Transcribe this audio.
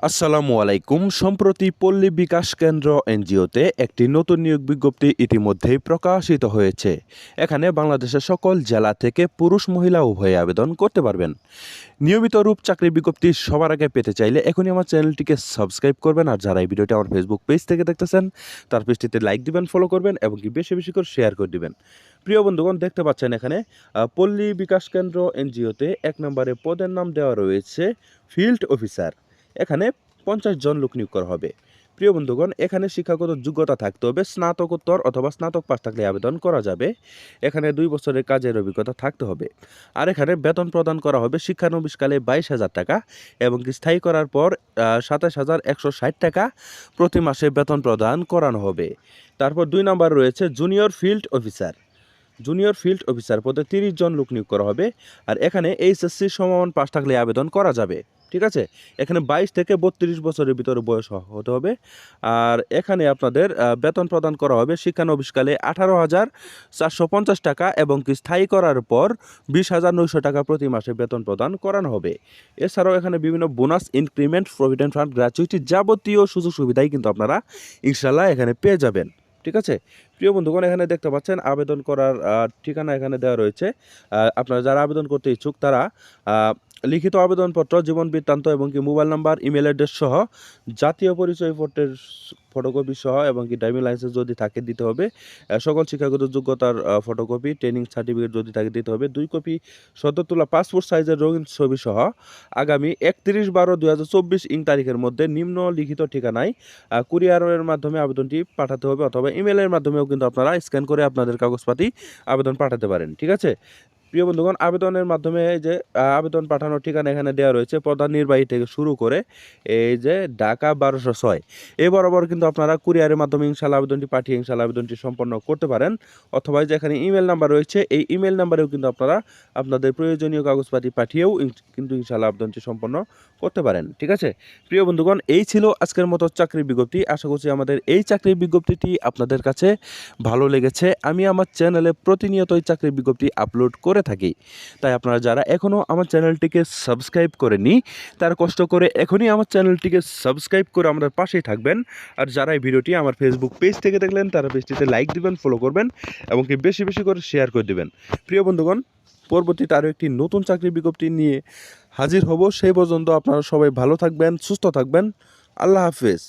আসসালামু আলাইকুম। সম্প্রতি পল্লী বিকাশ কেন্দ্র এনজিওতে একটি নতুন নিয়োগ বিজ্ঞপ্তি ইতিমধ্যেই প্রকাশিত হয়েছে। এখানে বাংলাদেশের সকল জেলা থেকে পুরুষ মহিলা উভয়ে আবেদন করতে পারবেন। নিয়মিত রূপ চাকরি বিজ্ঞপ্তি সবার আগে পেতে চাইলে এখনই আমার চ্যানেলটিকে সাবস্ক্রাইব করবেন, আর যারা এই ভিডিওটি আমার ফেসবুক পেজ থেকে দেখতেছেন তার পেজটিতে লাইক দিবেন, ফলো করবেন এবং কি বেশি বেশি করে শেয়ার করে দিবেন। প্রিয় বন্ধুগণ, দেখতে পাচ্ছেন এখানে পল্লী বিকাশ কেন্দ্র এনজিওতে 1 নম্বরে পদের নাম দেওয়া রয়েছে ফিল্ড অফিসার। এখানে 50 জন লোক নিয়োগ করা হবে। প্রিয় বন্ধুগণ, এখানে শিক্ষাগত যোগ্যতা থাকতে হবে, স্নাতকোত্তর অথবা স্নাতক পাস থাকলে আবেদন করা যাবে। এখানে 2 বছরের কাজের অভিজ্ঞতা থাকতে হবে। আর এখানে বেতন প্রদান করা হবে শিক্ষানবিশকালে 22,000 টাকা এবং স্থায়ী করার পর 27,160 টাকা প্রতি মাসে বেতন প্রদান করানো হবে। তারপর 2 নম্বর রয়েছে junior field officer. Junior field officer পদে 30 জন লোক নিয়োগ করা হবে। আর এখানে এইচএসসি সমমান পাস থাকলে আবেদন করা যাবে। ঠিক আছে, এখানে 22 থেকে 32 বছরের ভিতরে বয়স হতে হবে। আর এখানে আপনাদের বেতন প্রদান করা হবে শিক্ষানবিশকালে 18,450 টাকা এবং কি স্থায়ী করার পর 20,900 টাকা প্রতি মাসে বেতন প্রদান করানো হবে। এছাড়াও এখানে বিভিন্ন bonus, increment, provident fund, gratuity যাবতীয় সুযোগ সুবিধাই কিন্তু আপনারা ইনশাল্লাহ এখানে পেয়ে যাবেন। ঠিক আছে, প্রিয় বন্ধুগণ, এখানে দেখতে পাচ্ছেন আবেদন করার ঠিকানা এখানে দেওয়া রয়েছে। আপনারা যারা আবেদন করতে ইচ্ছুক তারা লিখিত আবেদনপত্র, জীবন বৃত্তান্ত এবং কি মোবাইল নাম্বার, ইমেল অ্যাড্রেস সহ জাতীয় পরিচয়পত্রের ফটোকপি সহ এবং কি ড্রাইভিং লাইসেন্স যদি থাকে দিতে হবে। সকল শিক্ষাগত যোগ্যতার ফটোকপি, ট্রেনিং সার্টিফিকেট যদি থাকে দিতে হবে। 2 কপি সদ্য তোলা পাসপোর্ট সাইজের রঙিন ছবি সহ আগামী 31/12/2024 ইং তারিখের মধ্যে নিম্নলিখিত ঠিকানায় কুরিয়ারের মাধ্যমে আবেদনটি পাঠাতে হবে, অথবা ইমেলের মাধ্যমেও কিন্তু আপনারা স্ক্যান করে আপনাদের কাগজপাতি আবেদন পাঠাতে পারেন। ঠিক আছে, প্রিয় বন্ধুগণ, আবেদনের মাধ্যমে যে আবেদন পাঠানোর ঠিকানা এখানে দেওয়া রয়েছে প্রধান নির্বাহী থেকে শুরু করে এই যে ঢাকা 1206 এই বরাবর কিন্তু আপনারা কুরিয়ারের মাধ্যমে ইনশাল্লাহ আবেদনটি পাঠিয়ে ইনশাল্লাহ আবেদনটি সম্পন্ন করতে পারেন। অথবা যে এখানে ইমেল নাম্বার রয়েছে এই ইমেল নাম্বারেও কিন্তু আপনারা আপনাদের প্রয়োজনীয় কাগজপাতি পাঠিয়েও কিন্তু ইনশাল্লাহ আবেদনটি সম্পন্ন করতে পারেন। ঠিক আছে, প্রিয় বন্ধুগণ, এই ছিল আজকের মতো চাকরির বিজ্ঞপ্তি। আশা করছি আমাদের এই চাকরির বিজ্ঞপ্তিটি আপনাদের কাছে ভালো লেগেছে। আমি আমার চ্যানেলে প্রতিনিয়তই চাকরির বিজ্ঞপ্তি আপলোড করে থাকি। তাই আপনারা যারা এখনও আমার চ্যানেলটিকে সাবস্ক্রাইব করেননি তারা কষ্ট করে এখনই আমার চ্যানেলটিকে সাবস্ক্রাইব করে আমাদের পাশেই থাকবেন। আর যারা এই ভিডিওটি আমার ফেসবুক পেজ থেকে দেখলেন তারা পেজটিতে লাইক দিবেন, ফলো করবেন এবং কি বেশি বেশি করে শেয়ার করে দিবেন। প্রিয় বন্ধুগণ, পরবর্তীতে আরও একটি নতুন চাকরির বিজ্ঞপ্তি নিয়ে হাজির হব। সেই পর্যন্ত আপনারা সবাই ভালো থাকবেন, সুস্থ থাকবেন। আল্লাহ হাফেজ।